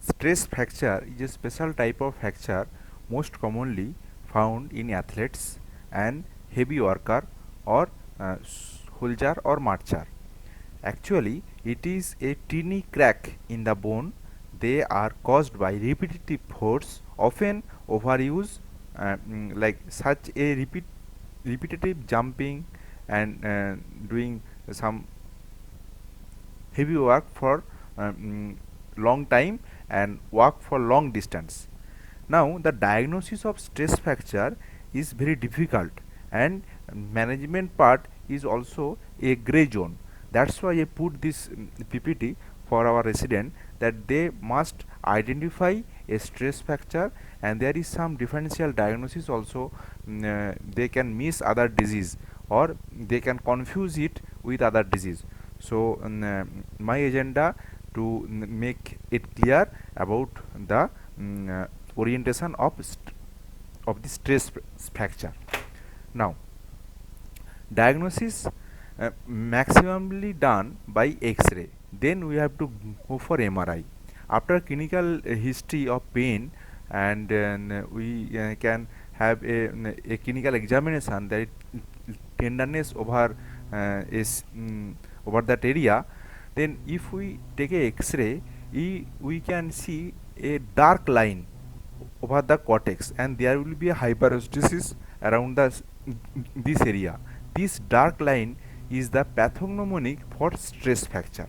Stress fracture is a special type of fracture most commonly found in athletes and heavy worker or soldier or marcher. Actually, it is a teeny crack in the bone. They are caused by repetitive force, often overuse, like such a repetitive jumping and doing some heavy work for long time and work for long distance. Now the diagnosis of stress fracture is very difficult, and management part is also a gray zone. That's why I put this PPT for our resident, that they must identify a stress fracture, and there is some differential diagnosis also. They can miss other disease, or they can confuse it with other disease. So my agenda to make it clear about the orientation of the stress fracture. Now, diagnosis maximally done by X-ray. Then we have to go for MRI. After clinical history of pain, and we can have a clinical examination that tenderness over is over that area. Then if we take a X-ray, we can see a dark line over the cortex, and there will be a hyperemesis around this area. This dark line is the pathognomonic for stress fracture,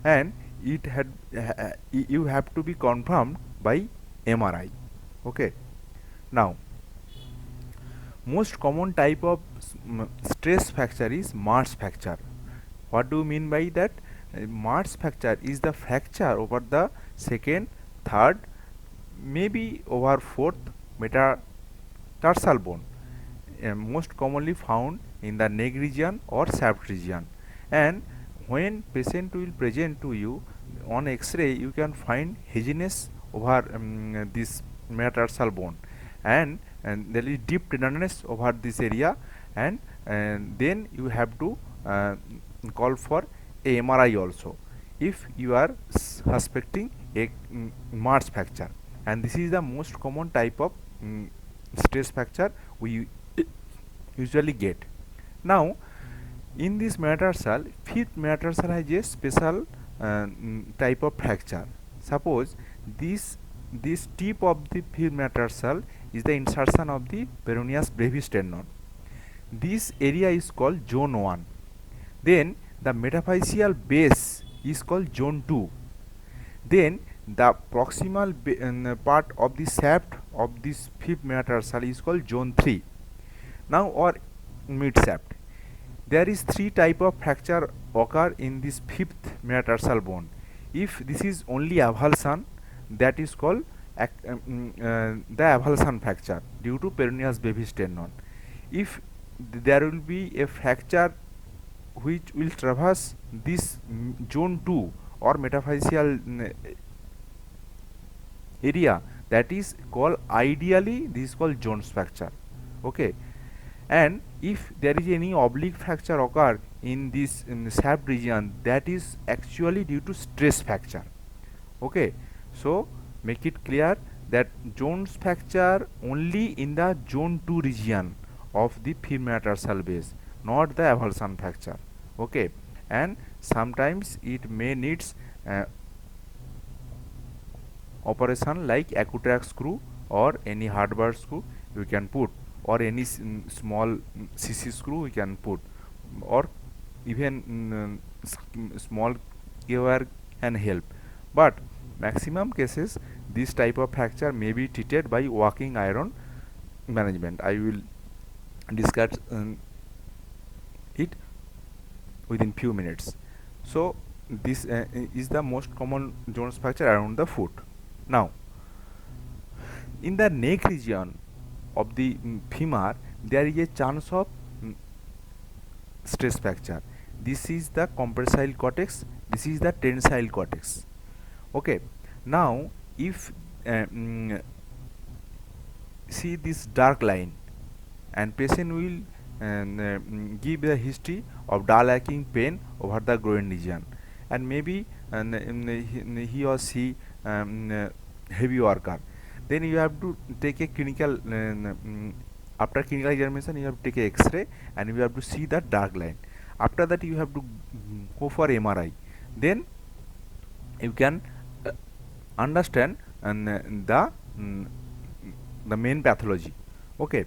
and it had you have to be confirmed by MRI. Okay. Now, most common type of stress fracture is Marsh fracture. What do you mean by that? Marsh fracture is the fracture over the second, third, maybe over fourth metatarsal bone, most commonly found in the neck region or shaft region. And when patient will present to you on X-ray, you can find haziness over this metatarsal bone, and there is deep tenderness over this area, and then you have to call for a MRI also if you are suspecting a Marsh fracture. And this is the most common type of stress fracture we usually get. Now, in this metatarsal, fifth metatarsal has a special type of fracture. Suppose this tip of the fifth metatarsal is the insertion of the peroneus brevis tendon. This area is called zone 1. Then the metaphyseal base is called zone 2. Then the proximal part of the shaft of this fifth metatarsal is called zone 3. Now, or mid shaft. There is three type of fracture occur in this fifth metatarsal bone. If this is only avulsion, that is called the avulsion fracture due to peroneus brevis tendon. If there will be a fracture which will traverse this zone 2 or metaphyseal area, that is called, ideally this is called Jones fracture. Okay. And if there is any oblique fracture occur in this shaft region, that is actually due to stress fracture. Okay. So make it clear that Jones fracture only in the zone 2 region of the fifth metatarsal base, not the avulsion fracture. Okay. And sometimes it may needs operation like Accutrack screw or any hardware screw you can put, or any small CC screw we can put, or even small wire can help. But maximum cases this type of fracture may be treated by walking iron management. I will discuss it within few minutes. So this is the most common Jones fracture around the foot. Now, in the neck region of the femur, there is a chance of stress fracture. This is the compressile cortex, this is the tensile cortex. Okay. Now, if see this dark line, and patient will give a history of dull aching pain over the groin region, and maybe he or she heavy worker, then you have to take a clinical after clinical examination you have to take a x-ray and you have to see the dark line. After that you have to go for MRI, then you can uh, understand and mm, the main pathology. Okay,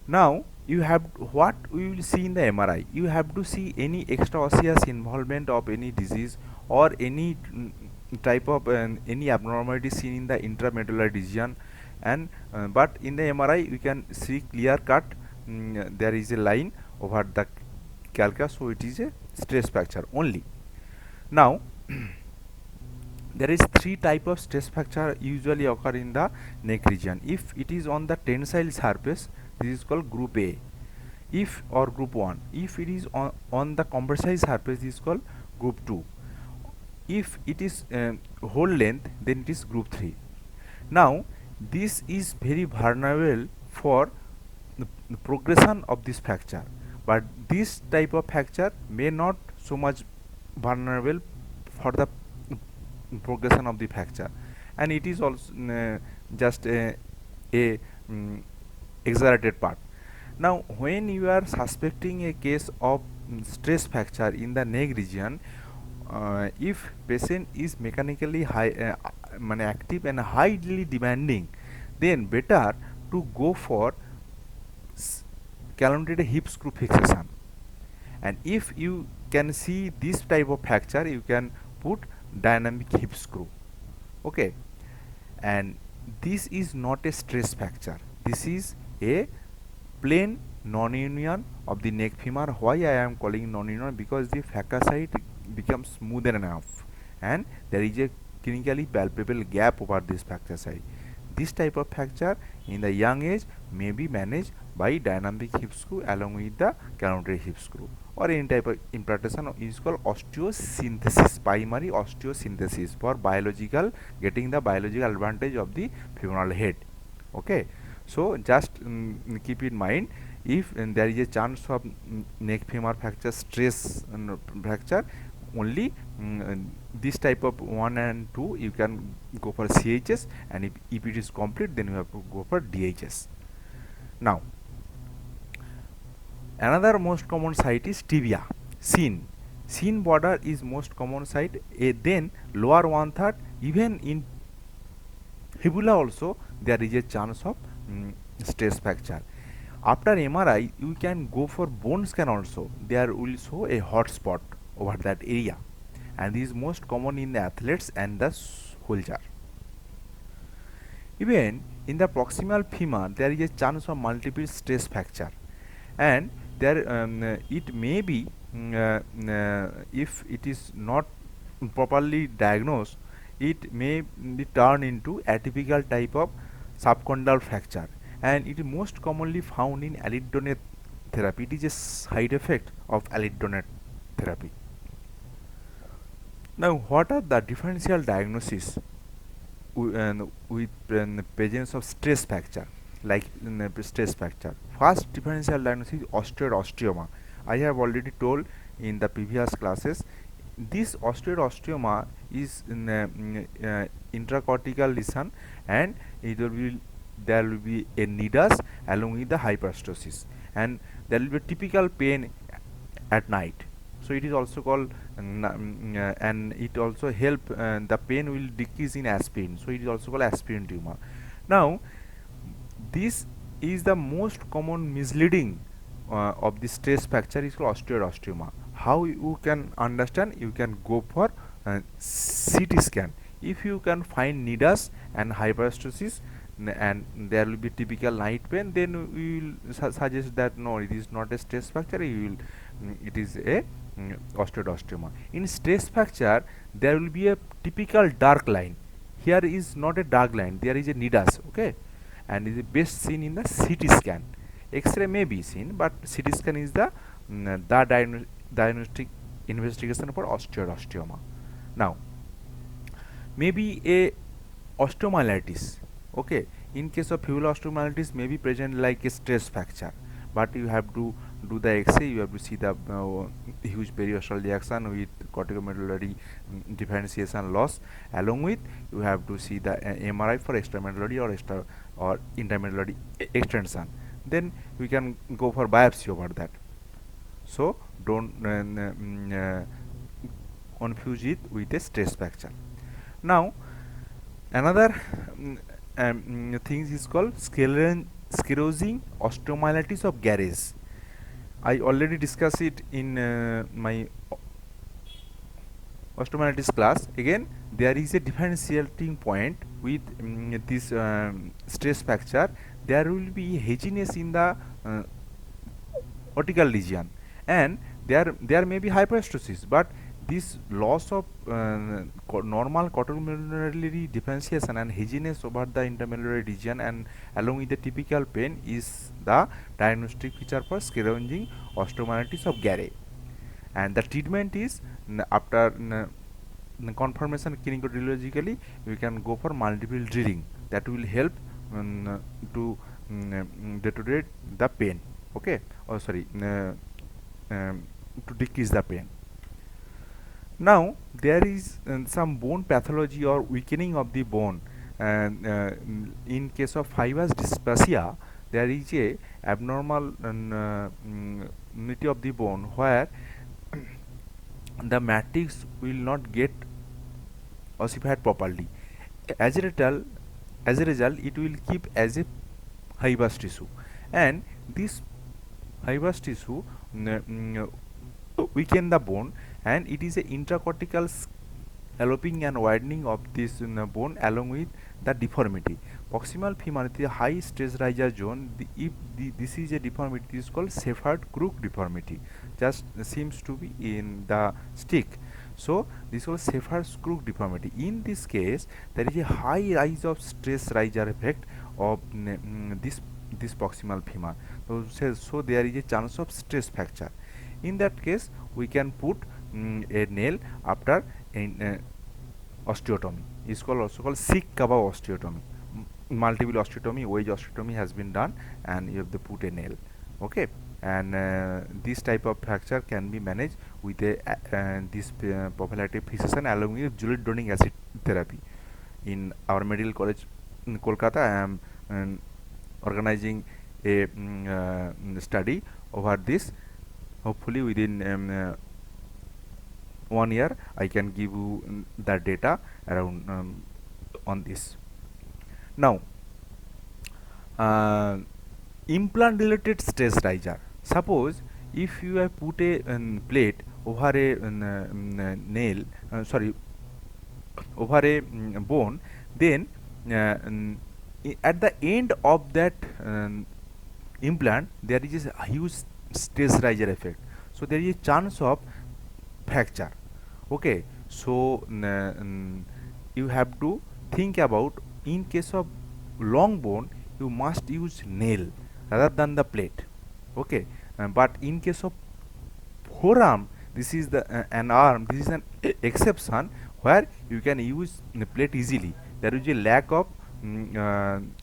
now you have what we will see in the MRI. You have to see any extraosseous involvement of any disease or any type of any abnormality seen in the intramedullary region, and but in the MRI you can see clear cut, there is a line over the calca, so it is a stress fracture only. Now there is three type of stress fracture usually occur in the neck region. If it is on the tensile surface, this is called group A. If or group 1, if it is on the compressive surface, this is called group 2. If it is whole length, then it is group 3. Now this is very vulnerable for the progression of this fracture, but this type of fracture may not so much vulnerable for the progression of the fracture, and it is also just a exaggerated part. Now when you are suspecting a case of stress fracture in the neck region, if patient is mechanically high active and highly demanding, then better to go for calculated hip screw fixation. And if you can see this type of fracture, you can put dynamic hip screw. Okay, and this is not a stress fracture, this is a plain non-union of the neck femur. Why I am calling non-union? Because the facet becomes smoother enough and there is a clinically palpable gap over this fracture site. This type of fracture in the young age may be managed by dynamic hip screw along with the calculated hip screw, or any type of implantation is called osteosynthesis, primary osteosynthesis, for biological getting the biological advantage of the femoral head. Okay, so just keep in mind, if there is a chance of neck femur fracture stress fracture, only this type of 1 and 2 you can go for CHS, and if it is complete then you have to go for DHS. Now another most common site is tibia. Shin border is most common site, then lower 1/3, even in fibula also there is a chance of stress fracture. After MRI you can go for bone scan also, there will show a hot spot over that area, and this is most common in the athletes and the soldier. Even in the proximal femur there is a chance of multiple stress fracture, and there it may be if it is not properly diagnosed, it may be turned into atypical type of subcondylar fracture, and it is most commonly found in allogeneic therapy. It is a side effect of allogeneic therapy. Now what are the differential diagnosis with presence of stress fracture, like stress fracture? First differential diagnosis is osteoid osteoma. I have already told in the previous classes, this osteoid osteoma is intracortical lesion, and there will be a nidus along with the hyperostosis, and there will be a typical pain at night. So it is also called and it also help the pain will decrease in aspirin, so it is also called aspirin tumor. Now this is the most common misleading of the stress fracture is called osteoid osteoma. How you can understand? You can go for CT scan. If you can find nidus and hyperostosis and there will be typical night pain, then we will suggest that no, it is not a stress fracture, it is a osteoid osteoma. In stress fracture there will be a typical dark line. Here is not a dark line, there is a nidus. Okay, and is best seen in the CT scan. X-ray may be seen, but CT scan is the diagnostic investigation for osteoid osteoma. Now maybe a osteomyelitis. Okay, in case of fibular osteomyelitis may be present like a stress fracture, but you have to do the X-ray, you have to see the huge periostral reaction with corticomedullary differentiation loss. Along with, you have to see the MRI for extramedullary or intermedullary extension. Then we can go for biopsy over that. So don't confuse it with a stress fracture. Now another thing is called sclerosing osteomyelitis of Gares. I already discussed it in my osteomyelitis class. Again, there is a differentiating point with this stress fracture. There will be hedginess in the cortical region, and there may be hyperostosis, but this loss of normal corticomedullary differentiation and hedginess over the intermedullary region and along with the typical pain is the diagnostic feature for sclerosing osteomyelitis of Gare. And the treatment is after confirmation clinico-radiologically, we can go for multiple drilling that will help to deteriorate the pain. Okay, oh sorry, to decrease the pain. Now there is some bone pathology or weakening of the bone, and in case of fibrous dysplasia there is a abnormal unity of the bone where the matrix will not get ossified properly. As a result, it will keep as a fibrous tissue, and this fibrous tissue weaken the bone, and it is a intracortical scalloping and widening of this bone along with the deformity. Proximal femur is a high stress riser zone. If this is a deformity, it is called Shepherd-Crook deformity. Just seems to be in the stick. So this was Shepherd-Crook deformity. In this case, there is a high rise of stress riser effect of this proximal femur. So there is a chance of stress fracture. In that case, we can put a nail after osteotomy. It's also called Sick-Kaba osteotomy. Multiple osteotomy, wedge osteotomy has been done, and you have to put a nail. Okay, and this type of fracture can be managed with a this prophylactic fixation along with zoledronic acid therapy. In our medical college in Kolkata, I am organizing a study over this. Hopefully within 1 year I can give you the data around on this. Now implant related stress riser. Suppose if you have put a plate over a nail, sorry, over a bone, then at the end of that implant there is a huge stress riser effect, so there is a chance of fracture. Okay, so you have to think about, in case of long bone you must use nail rather than the plate. Okay, but in case of forearm, this is the an arm, this is an exception where you can use the plate easily. There is a lack of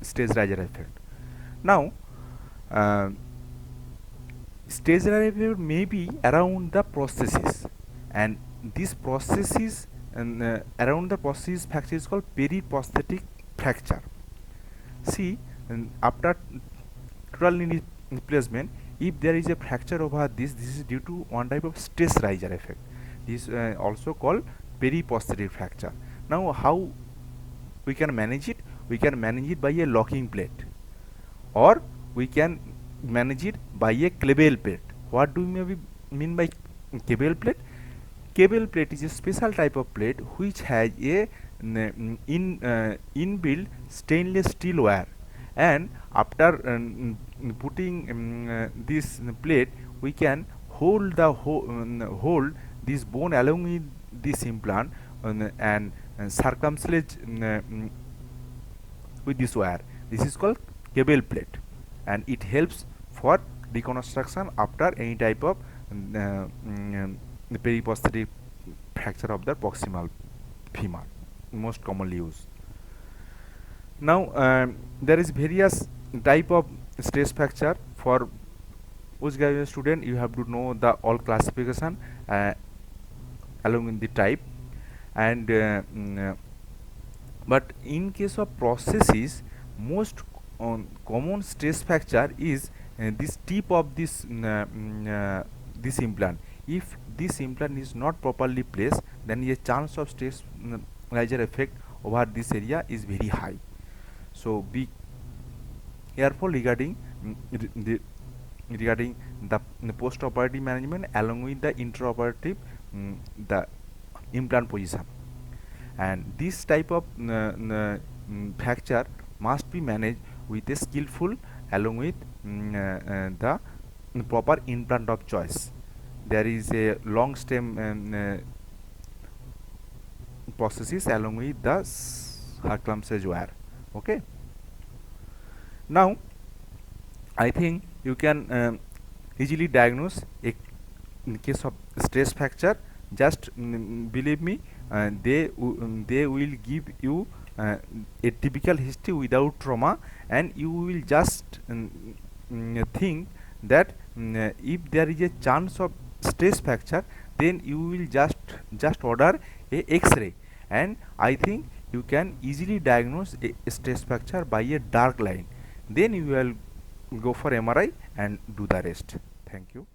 stress riser effect. Now stress riser effect may be around the prosthesis, and this prosthesis around the prosthesis fracture is called periprosthetic fracture. See, after total knee replacement, if there is a fracture over this is due to one type of stress riser effect. This is also called periprosthetic fracture. Now how we can manage it? We can manage it by a locking plate, or we can manage it by a Cable plate. What do we mean by Cable plate? Cable plate is a special type of plate which has a inbuilt stainless steel wire, and after putting this plate, we can hold this bone along with this implant and circumflage with this wire. This is called Cable plate, and it helps for reconstruction after any type of periprosthetic fracture of the proximal femur, most commonly used. Now there is various type of stress fracture for postgraduate student, you have to know the all classification along with the type, and but in case of processes, most common stress fracture is this tip of this implant. If this implant is not properly placed, then a chance of stress riser effect over this area is very high. So be careful regarding regarding the post-operative management along with the intraoperative the implant position. And this type of fracture must be managed with a skillful along with the proper implant of choice. There is a long stem processes along with the circumference wire. Okay, now I think you can easily diagnose a in case of stress fracture. Just believe me, they will give you a typical history without trauma, and you will just think that if there is a chance of stress fracture, then you will just order a X-ray, and I think you can easily diagnose a stress fracture by a dark line. Then you will go for MRI and do the rest. Thank you.